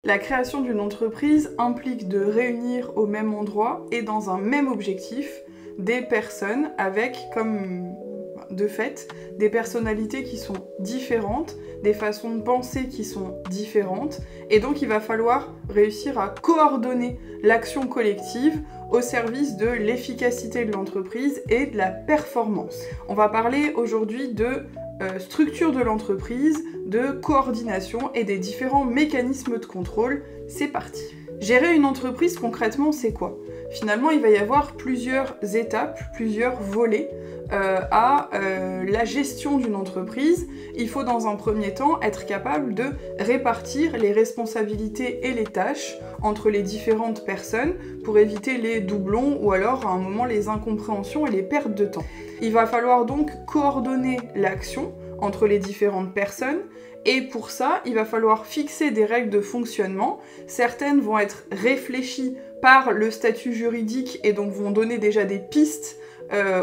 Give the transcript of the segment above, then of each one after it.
La création d'une entreprise implique de réunir au même endroit et dans un même objectif des personnes avec, comme de fait, des personnalités qui sont différentes, des façons de penser qui sont différentes, et donc il va falloir réussir à coordonner l'action collective au service de l'efficacité de l'entreprise et de la performance. On va parler aujourd'hui de structure de l'entreprise, de coordination et des différents mécanismes de contrôle. C'est parti. Gérer une entreprise, concrètement, c'est quoi ? Finalement, il va y avoir plusieurs étapes, plusieurs volets à la gestion d'une entreprise. Il faut dans un premier temps être capable de répartir les responsabilités et les tâches entre les différentes personnes pour éviter les doublons ou alors à un moment les incompréhensions et les pertes de temps. Il va falloir donc coordonner l'action entre les différentes personnes et pour ça, il va falloir fixer des règles de fonctionnement. Certaines vont être réfléchies par le statut juridique et donc vont donner déjà des pistes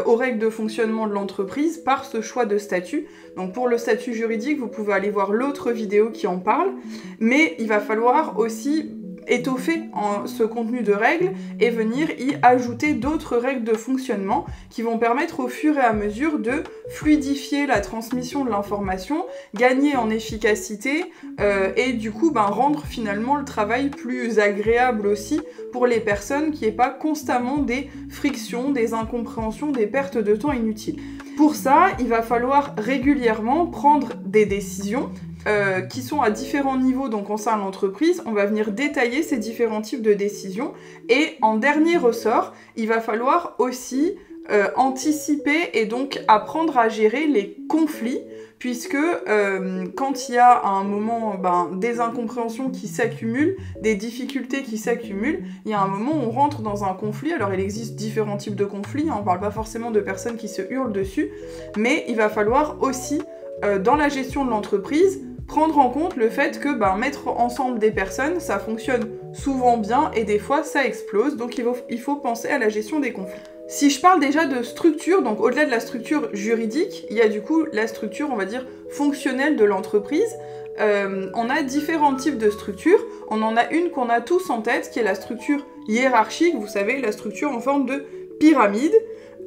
aux règles de fonctionnement de l'entreprise par ce choix de statut. Donc pour le statut juridique, vous pouvez aller voir l'autre vidéo qui en parle, mais il va falloir aussi étoffer ce contenu de règles et venir y ajouter d'autres règles de fonctionnement qui vont permettre au fur et à mesure de fluidifier la transmission de l'information, gagner en efficacité et du coup rendre finalement le travail plus agréable aussi pour les personnes, qu'il n'y ait pas constamment des frictions, des incompréhensions, des pertes de temps inutiles. Pour ça, il va falloir régulièrement prendre des décisions qui sont à différents niveaux donc au sein de l'entreprise. On va venir détailler ces différents types de décisions et en dernier ressort, il va falloir aussi anticiper et donc apprendre à gérer les conflits puisque quand il y a à un moment des incompréhensions qui s'accumulent, des difficultés qui s'accumulent, il y a un moment où on rentre dans un conflit. Alors il existe différents types de conflits, on ne parle pas forcément de personnes qui se hurlent dessus, mais il va falloir aussi dans la gestion de l'entreprise prendre en compte le fait que mettre ensemble des personnes, ça fonctionne souvent bien et des fois ça explose, donc il faut penser à la gestion des conflits. Si je parle déjà de structure, donc au-delà de la structure juridique, il y a du coup la structure, on va dire, fonctionnelle de l'entreprise. On a différents types de structures. On en a une qu'on a tous en tête, qui est la structure hiérarchique, vous savez, la structure en forme de pyramide,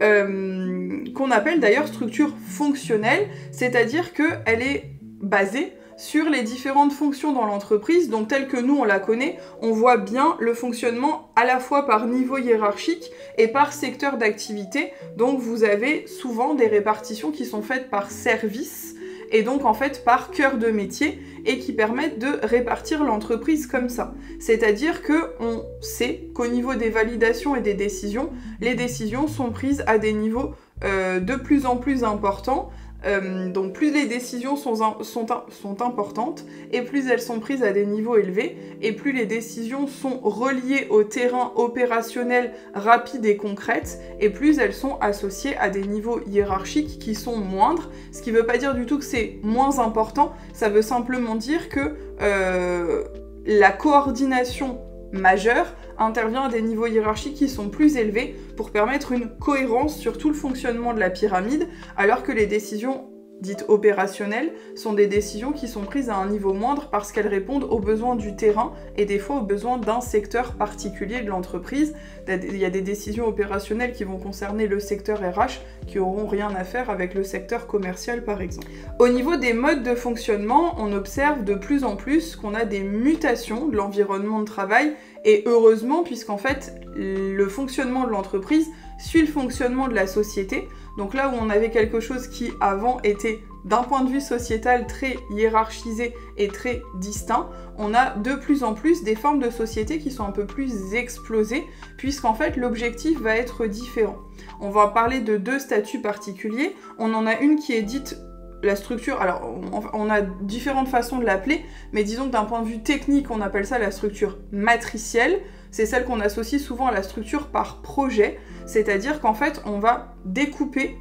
qu'on appelle d'ailleurs structure fonctionnelle, c'est-à-dire qu'elle est basée sur les différentes fonctions dans l'entreprise, donc telle que nous on la connaît, on voit bien le fonctionnement à la fois par niveau hiérarchique et par secteur d'activité, donc vous avez souvent des répartitions qui sont faites par service, et donc en fait par cœur de métier, et qui permettent de répartir l'entreprise comme ça. C'est-à-dire qu'on sait qu'au niveau des validations et des décisions, les décisions sont prises à des niveaux de plus en plus importants, donc plus les décisions sont importantes et plus elles sont prises à des niveaux élevés et plus les décisions sont reliées au terrain opérationnel rapide et concrète et plus elles sont associées à des niveaux hiérarchiques qui sont moindres, ce qui ne veut pas dire du tout que c'est moins important, ça veut simplement dire que la coordination majeure intervient à des niveaux hiérarchiques qui sont plus élevés pour permettre une cohérence sur tout le fonctionnement de la pyramide, alors que les décisions dites opérationnelles sont des décisions qui sont prises à un niveau moindre parce qu'elles répondent aux besoins du terrain et des fois aux besoins d'un secteur particulier de l'entreprise. Il y a des décisions opérationnelles qui vont concerner le secteur RH qui n'auront rien à faire avec le secteur commercial par exemple. Au niveau des modes de fonctionnement, on observe de plus en plus qu'on a des mutations de l'environnement de travail et heureusement puisqu'en fait le fonctionnement de l'entreprise suit le fonctionnement de la société. Donc là où on avait quelque chose qui avant était d'un point de vue sociétal très hiérarchisé et très distinct, on a de plus en plus des formes de société qui sont un peu plus explosées puisqu'en fait l'objectif va être différent. On va parler de deux statuts particuliers. On en a une qui est dite la structure, alors on a différentes façons de l'appeler, mais disons que d'un point de vue technique, on appelle ça la structure matricielle. C'est celle qu'on associe souvent à la structure par projet, c'est-à-dire qu'en fait, on va découper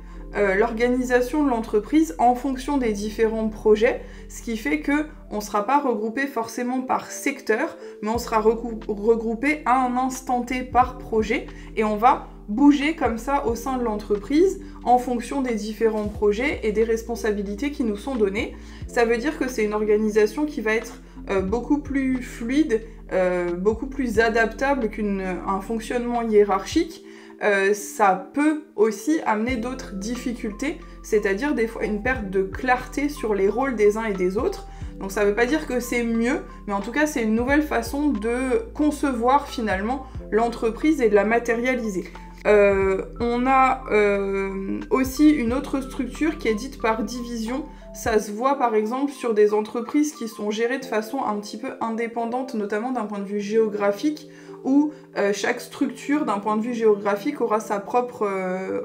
l'organisation de l'entreprise en fonction des différents projets, ce qui fait qu'on ne sera pas regroupé forcément par secteur, mais on sera regroupé à un instant T par projet, et on va bouger comme ça au sein de l'entreprise en fonction des différents projets et des responsabilités qui nous sont données. Ça veut dire que c'est une organisation qui va être beaucoup plus fluide, beaucoup plus adaptable qu'un fonctionnement hiérarchique, ça peut aussi amener d'autres difficultés, c'est-à-dire des fois une perte de clarté sur les rôles des uns et des autres. Donc ça veut pas dire que c'est mieux, mais en tout cas c'est une nouvelle façon de concevoir finalement l'entreprise et de la matérialiser. On a aussi une autre structure qui est dite par division. Ça se voit par exemple sur des entreprises qui sont gérées de façon un petit peu indépendante, notamment d'un point de vue géographique, où chaque structure d'un point de vue géographique aura sa propre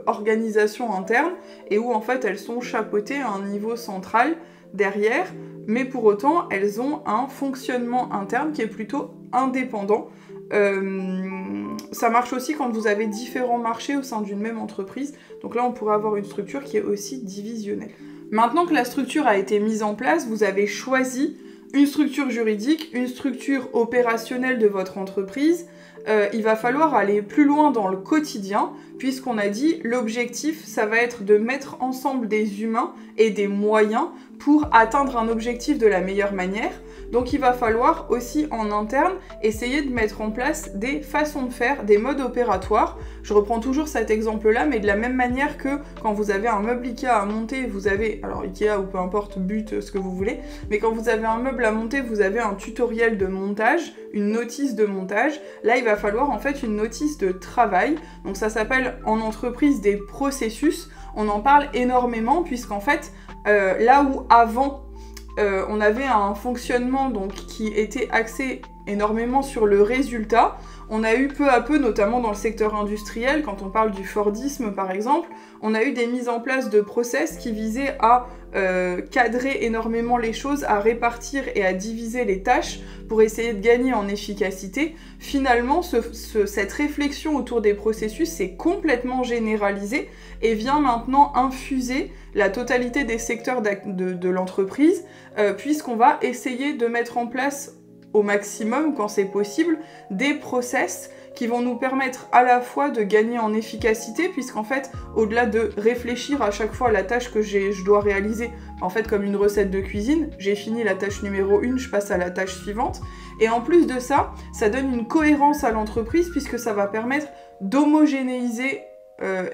organisation interne, et où en fait elles sont chapeautées à un niveau central derrière, mais pour autant elles ont un fonctionnement interne qui est plutôt indépendant. Ça marche aussi quand vous avez différents marchés au sein d'une même entreprise, donc là on pourrait avoir une structure qui est aussi divisionnelle. Maintenant que la structure a été mise en place, vous avez choisi une structure juridique, une structure opérationnelle de votre entreprise. Il va falloir aller plus loin dans le quotidien, puisqu'on a dit l'objectif, ça va être de mettre ensemble des humains et des moyens pour atteindre un objectif de la meilleure manière. Donc il va falloir aussi en interne essayer de mettre en place des façons de faire, des modes opératoires. Je reprends toujours cet exemple-là, mais de la même manière que quand vous avez un meuble Ikea à monter, vous avez, alors Ikea ou peu importe, but, ce que vous voulez, mais quand vous avez un meuble à monter, vous avez un tutoriel de montage, une notice de montage. Là, il va falloir en fait une notice de travail. Donc ça s'appelle en entreprise des processus. On en parle énormément puisqu'en fait, là où avant, on avait un fonctionnement donc, qui était axé énormément sur le résultat. On a eu peu à peu, notamment dans le secteur industriel, quand on parle du Fordisme par exemple, on a eu des mises en place de process qui visaient à cadrer énormément les choses, à répartir et à diviser les tâches pour essayer de gagner en efficacité. Finalement, cette réflexion autour des processus s'est complètement généralisée et vient maintenant infuser la totalité des secteurs de l'entreprise, puisqu'on va essayer de mettre en place au maximum, quand c'est possible, des process qui vont nous permettre à la fois de gagner en efficacité, puisqu'en fait, au-delà de réfléchir à chaque fois à la tâche que je dois réaliser, en fait comme une recette de cuisine, j'ai fini la tâche numéro 1, je passe à la tâche suivante, et en plus de ça, ça donne une cohérence à l'entreprise, puisque ça va permettre d'homogénéiser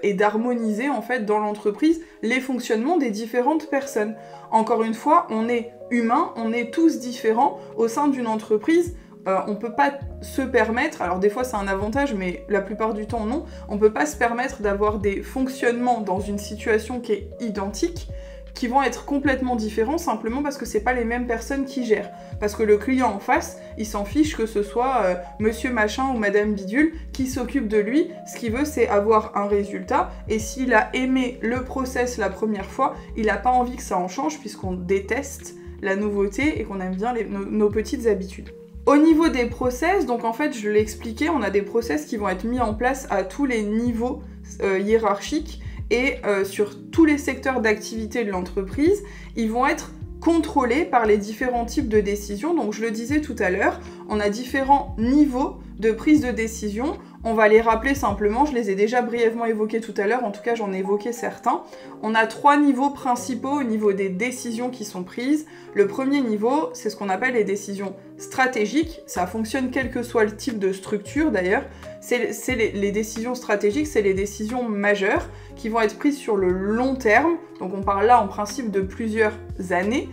et d'harmoniser en fait dans l'entreprise les fonctionnements des différentes personnes. Encore une fois, on est humain, on est tous différents au sein d'une entreprise. On peut pas se permettre, alors des fois c'est un avantage, mais la plupart du temps non, on peut pas se permettre d'avoir des fonctionnements dans une situation qui est identique, qui vont être complètement différents simplement parce que c'est pas les mêmes personnes qui gèrent. Parce que le client en face, il s'en fiche que ce soit monsieur machin ou madame bidule qui s'occupe de lui. Ce qu'il veut, c'est avoir un résultat. Et s'il a aimé le process la première fois, il n'a pas envie que ça en change puisqu'on déteste la nouveauté et qu'on aime bien nos petites habitudes. Au niveau des process, donc en fait, je l'ai expliqué, on a des process qui vont être mis en place à tous les niveaux hiérarchiques et sur tous les secteurs d'activité de l'entreprise, ils vont être contrôlés par les différents types de décisions. Donc je le disais tout à l'heure, on a différents niveaux de prise de décision. On va les rappeler simplement, je les ai déjà brièvement évoqués tout à l'heure, en tout cas j'en ai évoqué certains. On a 3 niveaux principaux au niveau des décisions qui sont prises. Le premier niveau, c'est ce qu'on appelle les décisions stratégiques. Ça fonctionne quel que soit le type de structure d'ailleurs. Les décisions stratégiques, c'est les décisions majeures qui vont être prises sur le long terme. Donc on parle là en principe de plusieurs années.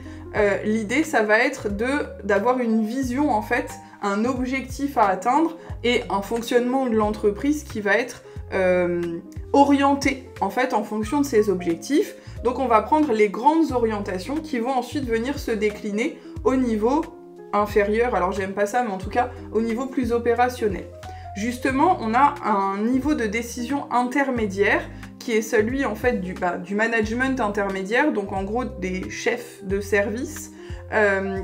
L'idée, ça va être d'avoir une vision en fait, un objectif à atteindre et un fonctionnement de l'entreprise qui va être orienté en fait en fonction de ces objectifs. Donc on va prendre les grandes orientations qui vont ensuite venir se décliner au niveau inférieur, alors j'aime pas ça, mais en tout cas au niveau plus opérationnel. Justement, on a un niveau de décision intermédiaire qui est celui en fait du management intermédiaire, donc en gros des chefs de service,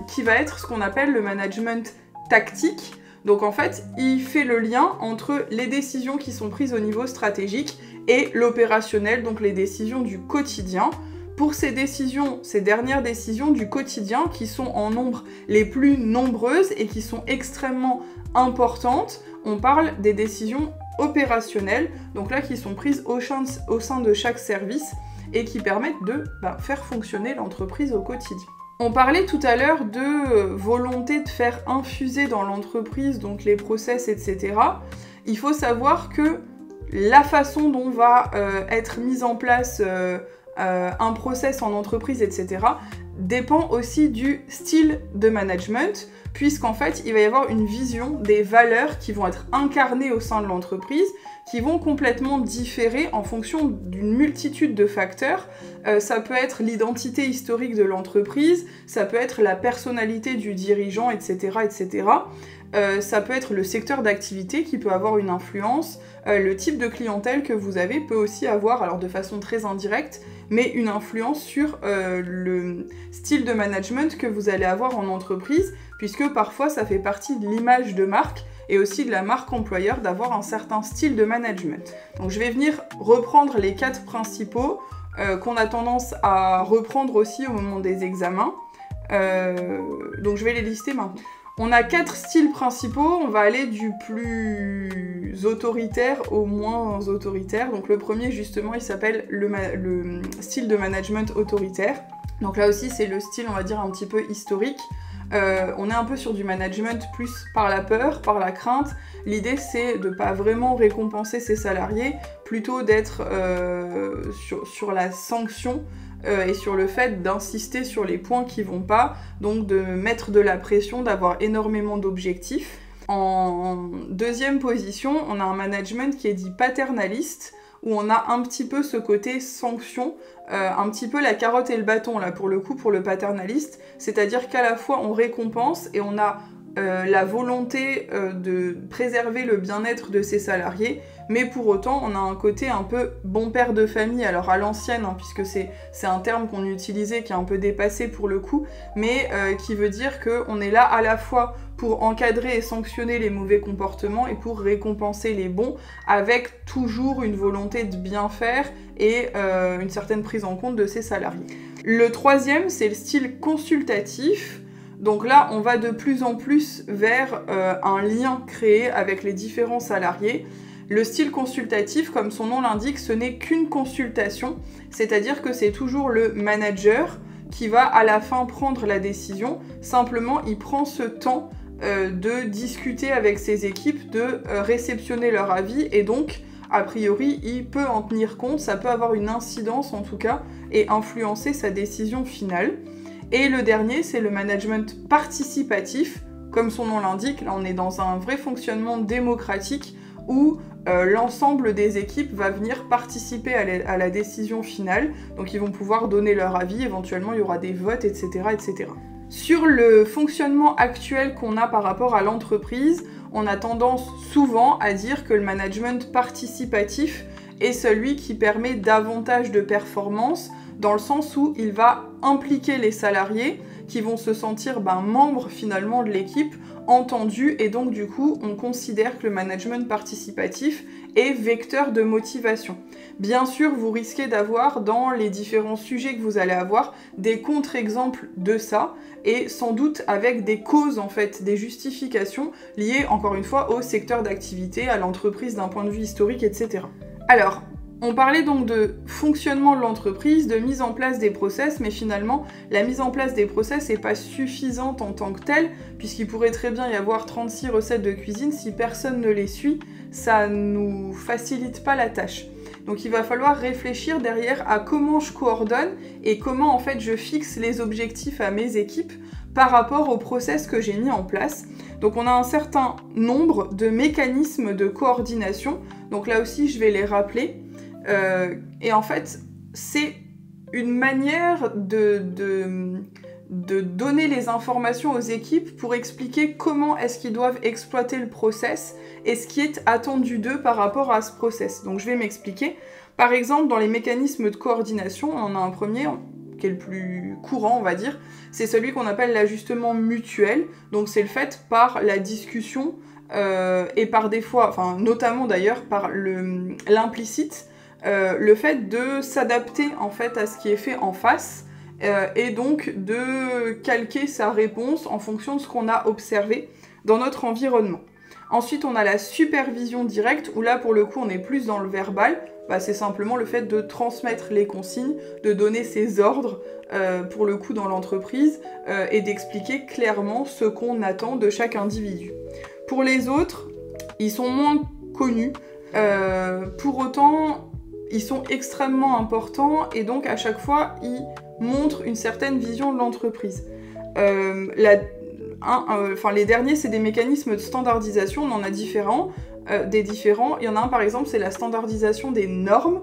qui va être ce qu'on appelle le management tactique. Donc en fait, il fait le lien entre les décisions qui sont prises au niveau stratégique et l'opérationnel, donc les décisions du quotidien. Pour ces dernières décisions du quotidien qui sont en nombre les plus nombreuses et qui sont extrêmement importantes, on parle des décisions opérationnelles, donc là qui sont prises au sein de chaque service et qui permettent de faire fonctionner l'entreprise au quotidien. On parlait tout à l'heure de volonté de faire infuser dans l'entreprise, donc les process, etc. Il faut savoir que la façon dont va être mise en place un process en entreprise, etc., dépend aussi du style de management, puisqu'en fait, il va y avoir une vision des valeurs qui vont être incarnées au sein de l'entreprise, qui vont complètement différer en fonction d'une multitude de facteurs. Ça peut être l'identité historique de l'entreprise, ça peut être la personnalité du dirigeant, etc., etc. Ça peut être le secteur d'activité qui peut avoir une influence, le type de clientèle que vous avez peut aussi avoir, alors de façon très indirecte, mais une influence sur le style de management que vous allez avoir en entreprise, puisque parfois ça fait partie de l'image de marque et aussi de la marque employeur d'avoir un certain style de management. Donc je vais venir reprendre les 4 principaux qu'on a tendance à reprendre aussi au moment des examens. Donc je vais les lister maintenant. On a 4 styles principaux, on va aller du plus autoritaire au moins autoritaire. Donc le premier justement il s'appelle le style de management autoritaire. Donc là aussi c'est le style on va dire un petit peu historique. On est un peu sur du management plus par la peur, par la crainte. L'idée c'est de pas vraiment récompenser ses salariés, plutôt d'être sur la sanction et sur le fait d'insister sur les points qui vont pas, donc de mettre de la pression, d'avoir énormément d'objectifs. En deuxième position, on a un management qui est dit paternaliste, où on a un petit peu ce côté sanction, un petit peu la carotte et le bâton là pour le coup pour le paternaliste, c'est-à-dire qu'à la fois on récompense et on a la volonté de préserver le bien-être de ses salariés, mais pour autant on a un côté un peu bon père de famille, alors à l'ancienne, hein, puisque c'est un terme qu'on utilisait qui est un peu dépassé pour le coup, mais qui veut dire qu'on est là à la fois pour encadrer et sanctionner les mauvais comportements et pour récompenser les bons, avec toujours une volonté de bien faire et une certaine prise en compte de ses salariés. Le troisième, c'est le style consultatif. Donc là, on va de plus en plus vers un lien créé avec les différents salariés. Le style consultatif, comme son nom l'indique, ce n'est qu'une consultation, c'est-à-dire que c'est toujours le manager qui va à la fin prendre la décision. Simplement, il prend ce temps de discuter avec ses équipes, de réceptionner leur avis, et donc, a priori, il peut en tenir compte, ça peut avoir une incidence en tout cas, et influencer sa décision finale. Et le dernier, c'est le management participatif. Comme son nom l'indique, là on est dans un vrai fonctionnement démocratique où l'ensemble des équipes va venir participer à la décision finale. Donc ils vont pouvoir donner leur avis, éventuellement il y aura des votes, etc. etc. Sur le fonctionnement actuel qu'on a par rapport à l'entreprise, on a tendance souvent à dire que le management participatif est celui qui permet davantage de performance, dans le sens où il va impliquer les salariés qui vont se sentir membres finalement de l'équipe, entendus, et donc du coup on considère que le management participatif est vecteur de motivation. Bien sûr, vous risquez d'avoir dans les différents sujets que vous allez avoir des contre-exemples de ça, et sans doute avec des causes en fait, des justifications liées encore une fois au secteur d'activité, à l'entreprise d'un point de vue historique, etc. Alors, on parlait donc de fonctionnement de l'entreprise, de mise en place des process, mais finalement, la mise en place des process n'est pas suffisante en tant que telle, puisqu'il pourrait très bien y avoir 36 recettes de cuisine, si personne ne les suit, ça nous facilite pas la tâche. Donc il va falloir réfléchir derrière à comment je coordonne et comment en fait je fixe les objectifs à mes équipes par rapport au process que j'ai mis en place. Donc on a un certain nombre de mécanismes de coordination, donc là aussi je vais les rappeler. Et en fait, c'est une manière de donner les informations aux équipes pour expliquer comment est-ce qu'ils doivent exploiter le process et ce qui est attendu d'eux par rapport à ce process. Donc je vais m'expliquer. Par exemple, dans les mécanismes de coordination, on en a un premier qui est le plus courant, on va dire, c'est celui qu'on appelle l'ajustement mutuel. Donc c'est le fait par la discussion et par des fois, enfin notamment d'ailleurs par l'implicite, le fait de s'adapter en fait à ce qui est fait en face et donc de calquer sa réponse en fonction de ce qu'on a observé dans notre environnement. Ensuite, on a la supervision directe, où là, pour le coup, on est plus dans le verbal. C'est simplement le fait de transmettre les consignes, de donner ses ordres pour le coup dans l'entreprise et d'expliquer clairement ce qu'on attend de chaque individu. Pour les autres, ils sont moins connus, pour autant ils sont extrêmement importants et donc à chaque fois ils montrent une certaine vision de l'entreprise. Les derniers, c'est des mécanismes de standardisation, on en a différents. Il y en a un par exemple, c'est la standardisation des normes.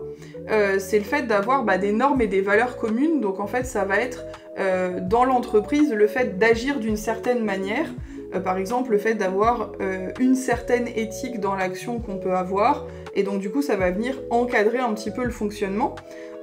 C'est le fait d'avoir des normes et des valeurs communes. Donc en fait, ça va être dans l'entreprise le fait d'agir d'une certaine manière. Par exemple, le fait d'avoir une certaine éthique dans l'action qu'on peut avoir. Et donc du coup, ça va venir encadrer un petit peu le fonctionnement.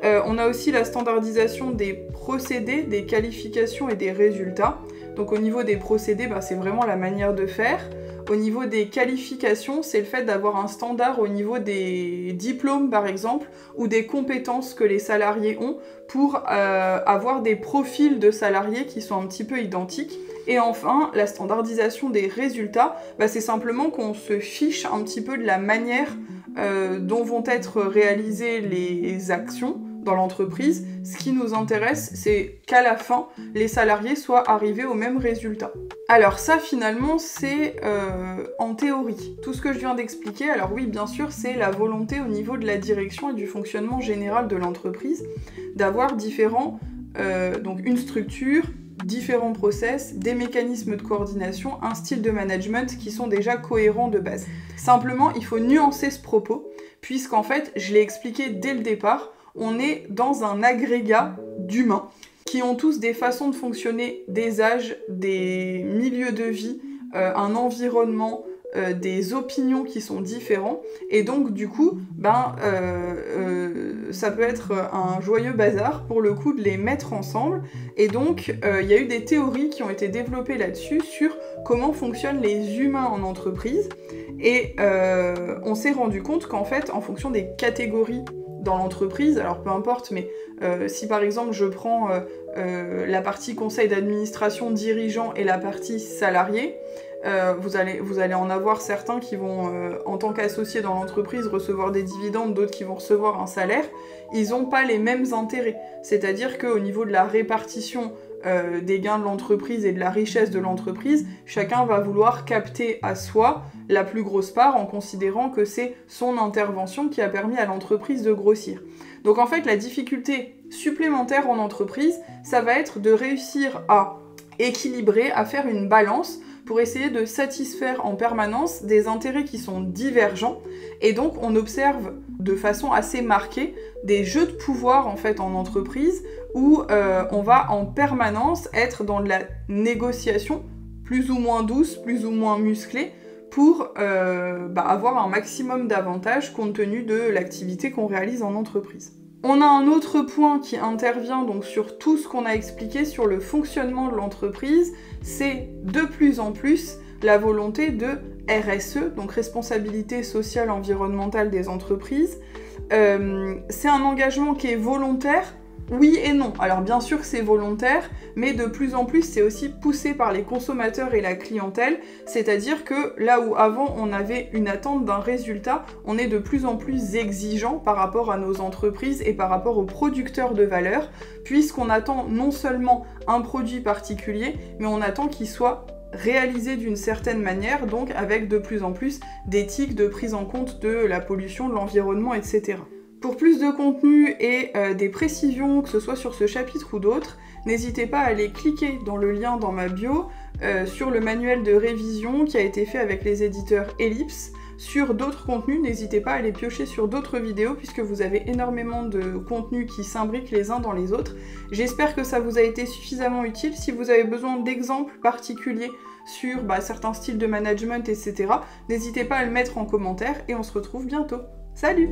On a aussi la standardisation des procédés, des qualifications et des résultats. Donc au niveau des procédés, c'est vraiment la manière de faire. Au niveau des qualifications, c'est le fait d'avoir un standard au niveau des diplômes par exemple, ou des compétences que les salariés ont pour avoir des profils de salariés qui sont un petit peu identiques. Et enfin, la standardisation des résultats, c'est simplement qu'on se fiche un petit peu de la manière dont vont être réalisées les actions dans l'entreprise. Ce qui nous intéresse, c'est qu'à la fin, les salariés soient arrivés au même résultat. Alors ça, finalement, c'est en théorie. Tout ce que je viens d'expliquer, alors oui, bien sûr, c'est la volonté au niveau de la direction et du fonctionnement général de l'entreprise d'avoir donc une structure, différents process, des mécanismes de coordination, un style de management qui sont déjà cohérents de base. Simplement, il faut nuancer ce propos, puisqu'en fait, je l'ai expliqué dès le départ, on est dans un agrégat d'humains qui ont tous des façons de fonctionner, des âges, des milieux de vie, un environnement, des opinions qui sont différents. Et donc, du coup, ça peut être un joyeux bazar, pour le coup, de les mettre ensemble. Et donc, il y a eu des théories qui ont été développées là-dessus, sur comment fonctionnent les humains en entreprise. Et on s'est rendu compte qu'en fait, en fonction des catégories dans l'entreprise, alors peu importe, mais si par exemple je prends la partie conseil d'administration dirigeant et la partie salarié, vous allez en avoir certains qui vont, en tant qu'associés dans l'entreprise, recevoir des dividendes, d'autres qui vont recevoir un salaire. Ils n'ont pas les mêmes intérêts. C'est-à-dire qu'au niveau de la répartition des gains de l'entreprise et de la richesse de l'entreprise, chacun va vouloir capter à soi la plus grosse part en considérant que c'est son intervention qui a permis à l'entreprise de grossir. Donc en fait, la difficulté supplémentaire en entreprise, ça va être de réussir à équilibrer, à faire une balance pour essayer de satisfaire en permanence des intérêts qui sont divergents. Et donc on observe de façon assez marquée des jeux de pouvoir en fait en entreprise où on va en permanence être dans de la négociation plus ou moins douce, plus ou moins musclée pour avoir un maximum d'avantages compte tenu de l'activité qu'on réalise en entreprise. On a un autre point qui intervient donc sur tout ce qu'on a expliqué sur le fonctionnement de l'entreprise, c'est de plus en plus la volonté de RSE, donc responsabilité sociale environnementale des entreprises. C'est un engagement qui est volontaire, oui et non. Alors bien sûr que c'est volontaire, mais de plus en plus c'est aussi poussé par les consommateurs et la clientèle, c'est-à-dire que là où avant on avait une attente d'un résultat, on est de plus en plus exigeant par rapport à nos entreprises et par rapport aux producteurs de valeur, puisqu'on attend non seulement un produit particulier, mais on attend qu'il soit réalisé d'une certaine manière, donc avec de plus en plus d'éthique, de prise en compte de la pollution, de l'environnement, etc. Pour plus de contenu et des précisions, que ce soit sur ce chapitre ou d'autres, n'hésitez pas à aller cliquer dans le lien dans ma bio sur le manuel de révision qui a été fait avec les éditeurs Ellipse. Sur d'autres contenus, n'hésitez pas à aller piocher sur d'autres vidéos puisque vous avez énormément de contenus qui s'imbriquent les uns dans les autres. J'espère que ça vous a été suffisamment utile. Si vous avez besoin d'exemples particuliers sur certains styles de management, etc., n'hésitez pas à le mettre en commentaire et on se retrouve bientôt. Salut!